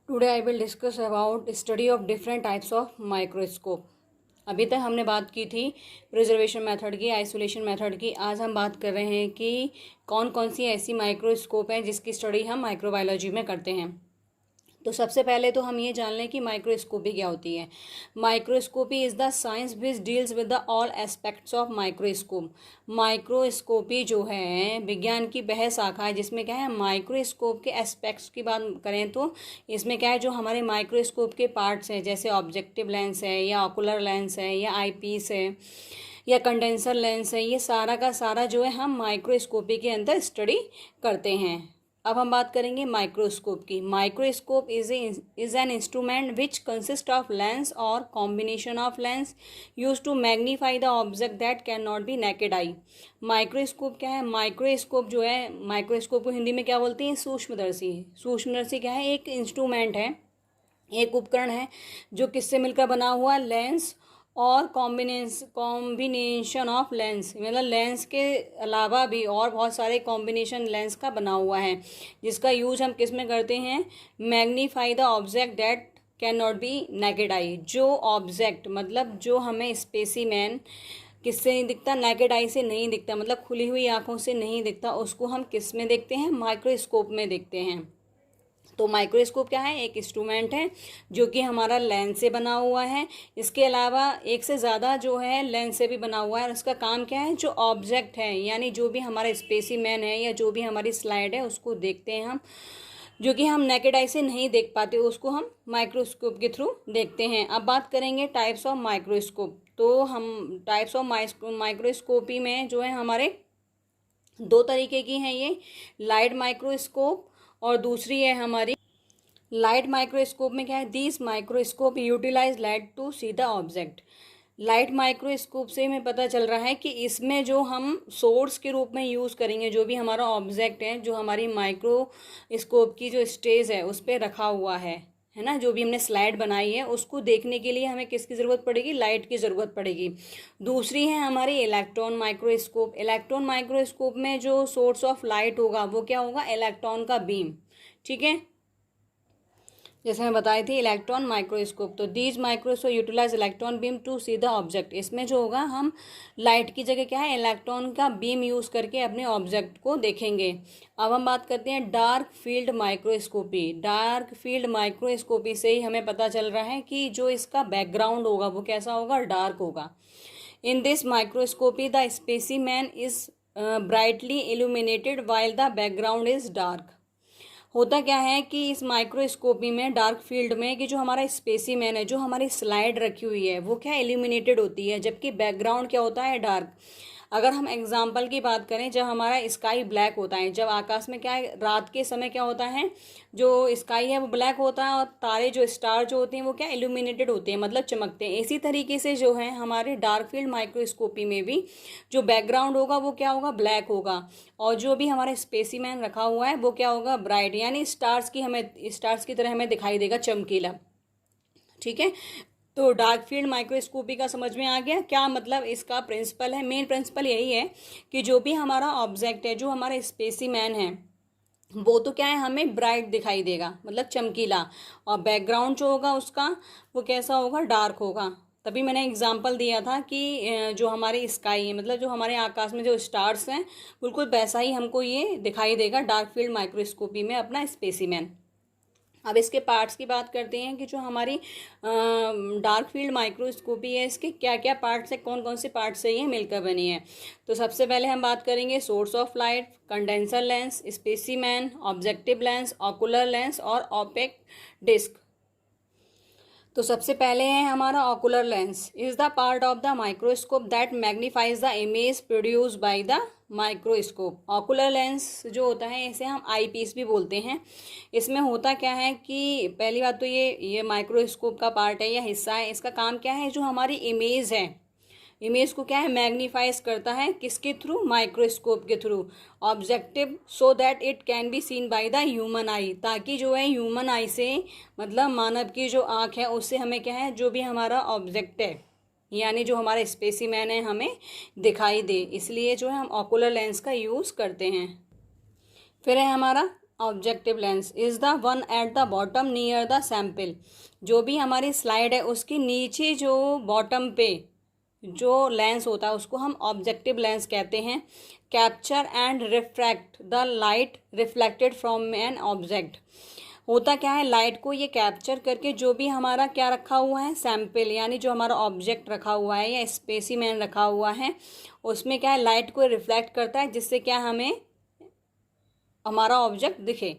Today I will discuss about study of different types of microscope. अभी तक हमने बात की थी प्रिजर्वेशन मेथड की, आइसोलेशन मेथड की। आज हम बात कर रहे हैं कि कौन कौन सी ऐसी माइक्रोस्कोप हैं जिसकी स्टडी हम माइक्रोबायोलॉजी में करते हैं। तो सबसे पहले तो हम ये जान लें कि माइक्रोस्कोपी क्या होती है। Microscopy is the science which deals with the all aspects of microscope. Microscopy जो है विज्ञान की वह शाखा है जिसमें क्या है, माइक्रोस्कोप के एस्पेक्ट्स की बात करें तो इसमें क्या है, जो हमारे माइक्रोस्कोप के पार्ट्स हैं जैसे ऑब्जेक्टिव लेंस है या ऑकुलर लेंस है या आईपीस है या कंडेंसर लेंस है, ये सारा का सारा जो है हम माइक्रोस्कोपी के अंदर स्टडी करते हैं। अब हम बात करेंगे माइक्रोस्कोप की। Microscope is an instrument which consist of lens और combination of lens use to magnify the object that can not be naked eye. Microscope क्या है? माइक्रोस्कोप जो है, माइक्रोस्कोप को हिंदी में क्या बोलते हैं? सूक्ष्मदर्शी। सूक्ष्मदर्शी क्या है? एक इंस्ट्रूमेंट है, एक उपकरण है जो किससे मिलकर बना हुआ? लेंस और कॉम्बिनेशन ऑफ लेंस, मतलब लेंस के अलावा भी और बहुत सारे कॉम्बिनेशन लेंस का बना हुआ है, जिसका यूज हम किस में करते हैं? Magnify the object that can not be naked आई। जो ऑब्जेक्ट, मतलब जो हमें स्पेसीमैन किससे नहीं दिखता? नेकेड आई से नहीं दिखता, मतलब खुली हुई आंखों से नहीं दिखता, उसको हम किस में देखते हैं? माइक्रोस्कोप में देखते हैं। तो माइक्रोस्कोप क्या है? एक इंस्ट्रूमेंट है जो कि हमारा लेंस से बना हुआ है। इसके अलावा एक से ज़्यादा जो है लेंस से भी बना हुआ है, और उसका काम क्या है? जो ऑब्जेक्ट है, यानी जो भी हमारा स्पेसीमैन है या जो भी हमारी स्लाइड है उसको देखते हैं हम, जो कि हम नेकेड आई से नहीं देख पाते, उसको हम माइक्रोस्कोप के थ्रू देखते हैं। अब बात करेंगे टाइप्स ऑफ माइक्रोस्कोप। तो हम टाइप्स ऑफ माइक्रोस्कोपी में जो है हमारे दो तरीके की हैं ये, लाइट माइक्रोस्कोप और दूसरी है हमारी लाइट माइक्रोस्कोप में क्या है? This microscope utilize light to see the object. Light microscope से हमें पता चल रहा है कि इसमें जो हम सोर्स के रूप में यूज़ करेंगे, जो भी हमारा ऑब्जेक्ट है, जो हमारी माइक्रोस्कोप की जो स्टेज है उस पर रखा हुआ है ना, जो भी हमने स्लाइड बनाई है, उसको देखने के लिए हमें किसकी ज़रूरत पड़ेगी? लाइट की ज़रूरत पड़ेगी। दूसरी है हमारी इलेक्ट्रॉन माइक्रोस्कोप। इलेक्ट्रॉन माइक्रोस्कोप में जो सोर्स ऑफ लाइट होगा वो क्या होगा? इलेक्ट्रॉन का बीम। ठीक है, जैसे मैं बताई थी इलेक्ट्रॉन माइक्रोस्कोप। तो these microscope utilize electron beam to see the object. इसमें जो होगा हम लाइट की जगह क्या है? इलेक्ट्रॉन का बीम यूज़ करके अपने ऑब्जेक्ट को देखेंगे। अब हम बात करते हैं dark field microscopy. Dark field microscopy से ही हमें पता चल रहा है कि जो इसका बैकग्राउंड होगा वो कैसा होगा? डार्क होगा। In this microscopy the specimen is brightly illuminated while the background is dark. होता क्या है कि इस माइक्रोस्कोपी में, डार्क फील्ड में, कि जो हमारा स्पेसीमैन है, जो हमारी स्लाइड रखी हुई है, वो क्या इल्यूमिनेटेड होती है, जबकि बैकग्राउंड क्या होता है? डार्क। अगर हम एग्जाम्पल की बात करें, जब हमारा स्काई ब्लैक होता है, जब आकाश में क्या है, रात के समय क्या होता है, जो स्काई है वो ब्लैक होता है और तारे, जो स्टार जो होते हैं वो क्या इल्यूमिनेटेड होते हैं, मतलब चमकते हैं। इसी तरीके से जो है हमारे डार्क फील्ड माइक्रोस्कोपी में भी जो बैकग्राउंड होगा वो क्या होगा? ब्लैक होगा, और जो भी हमारा स्पेसीमैन रखा हुआ है वो क्या होगा? ब्राइट, यानी स्टार्स की तरह हमें दिखाई देगा, चमकीला। ठीक है, तो डार्क फील्ड माइक्रोस्कोपी का समझ में आ गया क्या मतलब इसका प्रिंसिपल है? मेन प्रिंसिपल यही है कि जो भी हमारा ऑब्जेक्ट है, जो हमारा स्पेसीमैन है, वो तो क्या है, हमें ब्राइट दिखाई देगा, मतलब चमकीला, और बैकग्राउंड जो होगा उसका वो कैसा होगा? डार्क होगा। तभी मैंने एग्जांपल दिया था कि जो हमारी स्काई है, मतलब जो हमारे आकाश में जो स्टार्स हैं, बिल्कुल वैसा ही हमको ये दिखाई देगा डार्क फील्ड माइक्रोस्कोपी में अपना स्पेसीमैन। अब इसके पार्ट्स की बात करते हैं कि जो हमारी डार्क फील्ड माइक्रोस्कोपी है, इसके क्या क्या पार्ट्स हैं, कौन कौन से पार्ट्स से ये मिलकर बनी है। तो सबसे पहले हम बात करेंगे source of light, condenser lens, specimen, objective lens, ocular lens और ओपेक डिस्क। तो सबसे पहले है हमारा ocular lens. Is the part of the microscope that magnifies the image produce by the microscope. Ocular lens जो होता है इसे हम आई पीस भी बोलते हैं। इसमें होता क्या है कि पहली बात तो ये माइक्रोस्कोप का पार्ट है या हिस्सा है। इसका काम क्या है? जो हमारी इमेज है, इमेज को क्या है? मैग्नीफाइज करता है, किसके थ्रू? माइक्रोस्कोप के through. Objective so that it can be seen by the human आई, ताकि जो है ह्यूमन आई से, मतलब मानव की जो आँख है उससे हमें क्या है, जो भी हमारा ऑब्जेक्ट है, यानी जो हमारा स्पेसीमैन है, हमें दिखाई दे। इसलिए जो है हम ऑकुलर लेंस का यूज़ करते हैं। फिर है हमारा objective lens is the one at the bottom near the sample. जो भी हमारी स्लाइड है उसके नीचे जो बॉटम पे जो लेंस होता है उसको हम ऑब्जेक्टिव लेंस कहते हैं। Capture and refract the light reflected from an object. होता क्या है, लाइट को ये कैप्चर करके जो भी हमारा क्या रखा हुआ है, सैंपल यानी जो हमारा ऑब्जेक्ट रखा हुआ है या स्पेसिमेन रखा हुआ है, उसमें क्या है लाइट को रिफ्लेक्ट करता है, जिससे क्या हमें हमारा ऑब्जेक्ट दिखे।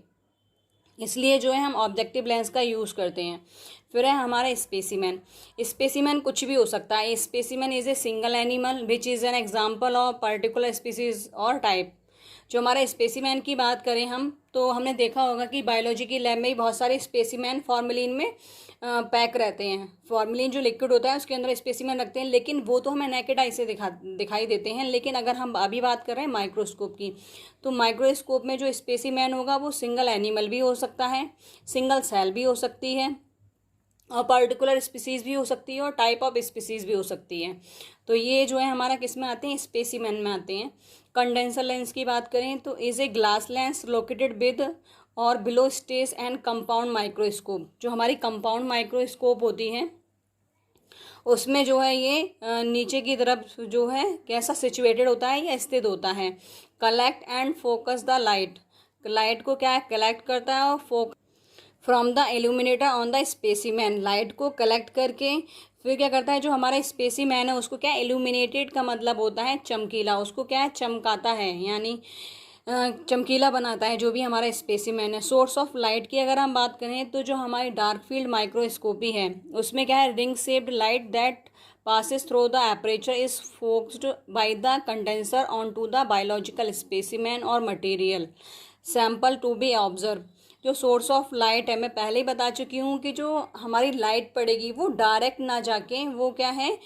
इसलिए जो है हम ऑब्जेक्टिव लेंस का यूज़ करते हैं। फिर है हमारा स्पेसिमेन। स्पेसिमेन कुछ भी हो सकता है। Specimen is a single animal which is an example of particular species और टाइप। जो हमारा स्पेसिमेन की बात करें हम, तो हमने देखा होगा कि बायोलॉजी की लैब में ही बहुत सारे स्पेसिमेन फॉर्मेलिन में पैक रहते हैं। फॉर्मेलिन जो लिक्विड होता है उसके अंदर स्पेसिमेन रखते हैं, लेकिन वो तो हमें नेकेड आई से दिखाई देते हैं। लेकिन अगर हम अभी बात कर रहे हैं माइक्रोस्कोप की, तो माइक्रोस्कोप में जो स्पेसिमेन होगा वो सिंगल एनिमल भी हो सकता है, सिंगल सेल भी हो सकती है, और पर्टिकुलर स्पीसीज भी हो सकती है, और टाइप ऑफ स्पीसीज भी हो सकती है। तो ये जो है हमारा किस में आते हैं, स्पेसिमेन में आते हैं। कंडेंसर लेंस की बात करें तो is a glass lens located with और below stage and compound microscope. जो हमारी कंपाउंड माइक्रोस्कोप होती है उसमें जो है ये नीचे की तरफ जो है कैसा सिचुएटेड होता है या स्थित होता है। Collect and focus the light. Light को क्या कलेक्ट करता है और focus from the illuminator on the specimen. Light को कलेक्ट करके फिर क्या करता है, जो हमारा स्पेसिमैन है उसको क्या इल्यूमिनेटेड का मतलब होता है चमकीला, उसको क्या है चमकाता है, यानी चमकीला बनाता है जो भी हमारा स्पेसिमैन है। सोर्स ऑफ लाइट की अगर हम बात करें तो जो हमारी डार्क फील्ड माइक्रोस्कोपी है उसमें क्या है, ring shaped light that passes through the aperture is focused by the condenser onto the biological specimen or material sample to be observed। जो सोर्स ऑफ लाइट है मैं पहले ही बता चुकी हूँ कि जो हमारी लाइट पड़ेगी वो डायरेक्ट ना जाके वो क्या है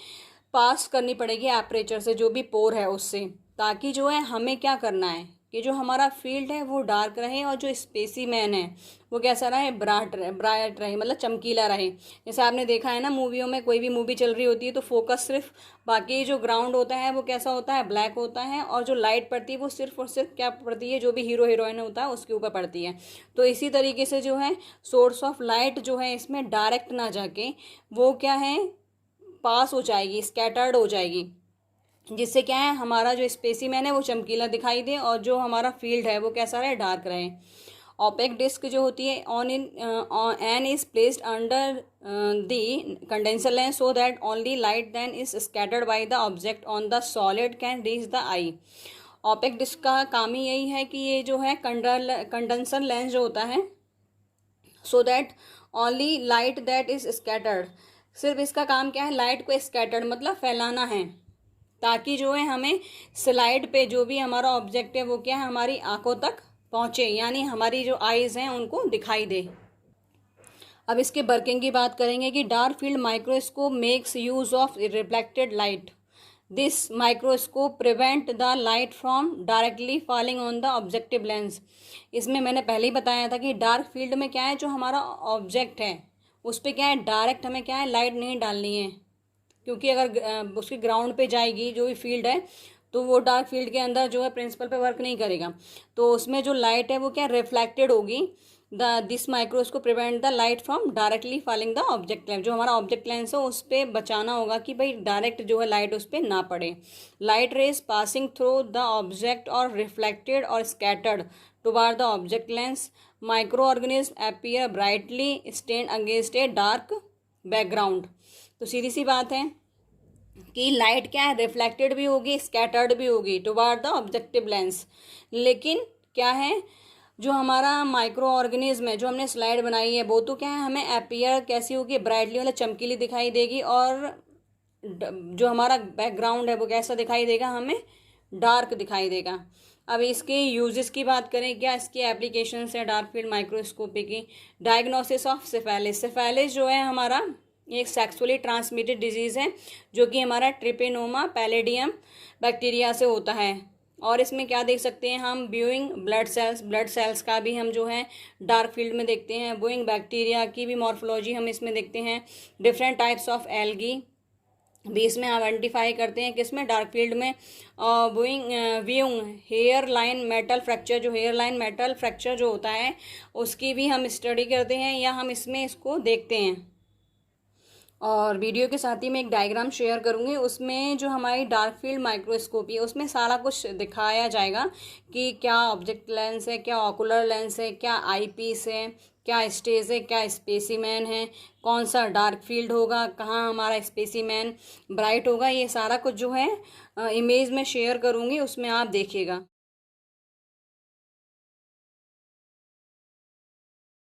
पास करनी पड़ेगी एपरेचर से, जो भी पोर है उससे, ताकि जो है हमें क्या करना है कि जो हमारा फील्ड है वो डार्क रहे और जो स्पेसिमैन है वो कैसा रहे, ब्राइट रहे, मतलब चमकीला रहे। जैसे आपने देखा है ना मूवियों में, कोई भी मूवी चल रही होती है तो फोकस सिर्फ, बाकी जो ग्राउंड होता है वो कैसा होता है, ब्लैक होता है, और जो लाइट पड़ती है वो सिर्फ और सिर्फ क्या पड़ती है, जो भी हीरो हीरोइन होता है उसके ऊपर पड़ती है। तो इसी तरीके से जो है सोर्स ऑफ लाइट जो है इसमें डायरेक्ट ना जाके वो क्या है पास हो जाएगी, स्कैटर्ड हो जाएगी, जिससे क्या है हमारा जो स्पेसिमैन है वो चमकीला दिखाई दे और जो हमारा फील्ड है वो कैसा रहे, डार्क रहे। ओपेक डिस्क जो होती है on in an is placed under the condenser lens so that only light then is scattered by the object on the solid can reach the eye. Opaque disc का काम ही यही है कि ये जो है कंडेंसर लेंस जो होता है सो that only light that is scattered, सिर्फ इसका काम क्या है, लाइट को स्कैटर्ड मतलब फैलाना है, ताकि जो है हमें स्लाइड पे जो भी हमारा ऑब्जेक्ट है वो क्या है हमारी आंखों तक पहुँचे, यानी हमारी जो आइज़ हैं उनको दिखाई दे। अब इसके वर्किंग की बात करेंगे कि dark field microscope makes use of reflected light. This microscope prevent the light from directly falling on the objective lens. इसमें मैंने पहले ही बताया था कि डार्क फील्ड में क्या है, जो हमारा ऑब्जेक्ट है उस पर क्या है डायरेक्ट हमें क्या है लाइट नहीं डालनी है, क्योंकि अगर उसके ग्राउंड पे जाएगी जो भी फील्ड है तो वो डार्क फील्ड के अंदर जो है प्रिंसिपल पे वर्क नहीं करेगा, तो उसमें जो लाइट है वो क्या रिफ्लेक्टेड होगी। This microscope prevent the light from directly falling the object lens. जो हमारा ऑब्जेक्ट लेंस है उस पर बचाना होगा कि भाई डायरेक्ट जो है लाइट उस पर ना पड़े। Light rays passing through the object और रिफ्लेक्टेड और scattered toward the object lens micro organism appear brightly stand against a dark background. तो सीधी सी बात है कि लाइट क्या है रिफ्लेक्टेड भी होगी, स्कैटर्ड भी होगी टुवार्ड द ऑब्जेक्टिव लेंस, लेकिन क्या है जो हमारा माइक्रो ऑर्गेनिज्म है जो हमने स्लाइड बनाई है वो तो क्या है हमें अपीयर कैसी होगी, ब्राइटली मतलब चमकीली दिखाई देगी, और जो हमारा बैकग्राउंड है वो कैसा दिखाई देगा, हमें डार्क दिखाई देगा। अब इसके यूजेस की बात करें, क्या इसकी एप्लीकेशंस है डार्क फील्ड माइक्रोस्कोपी की। Diagnosis of syphilis. सिफेलिस जो है हमारा एक सेक्सुअली ट्रांसमिटेड डिजीज़ है जो कि हमारा ट्रिपेनोमा पैलेडियम बैक्टीरिया से होता है। और इसमें क्या देख सकते हैं हम, ब्यूइंग ब्लड सेल्स का भी हम जो है डार्क फील्ड में देखते हैं। ब्यूइंग बैक्टीरिया की भी मॉर्फोलॉजी हम इसमें देखते हैं। डिफरेंट टाइप्स ऑफ एल्गी भी इसमें आइडेंटिफाई करते हैं किसमें, डार्क फील्ड में। Viewing hair line metal fracture, जो हेयर लाइन मेटल फ्रैक्चर जो होता है उसकी भी हम स्टडी करते हैं या हम इसमें इसको देखते हैं। और वीडियो के साथ ही मैं एक डायग्राम शेयर करूँगी, उसमें जो हमारी डार्क फील्ड माइक्रोस्कोपी है उसमें सारा कुछ दिखाया जाएगा कि क्या ऑब्जेक्ट लेंस है, क्या ऑकुलर लेंस है, क्या आईपीस है, क्या स्टेज है, क्या स्पेसीमैन है, कौन सा डार्क फील्ड होगा, कहाँ हमारा स्पेसीमैन ब्राइट होगा, ये सारा कुछ जो है इमेज में शेयर करूँगी, उसमें आप देखिएगा।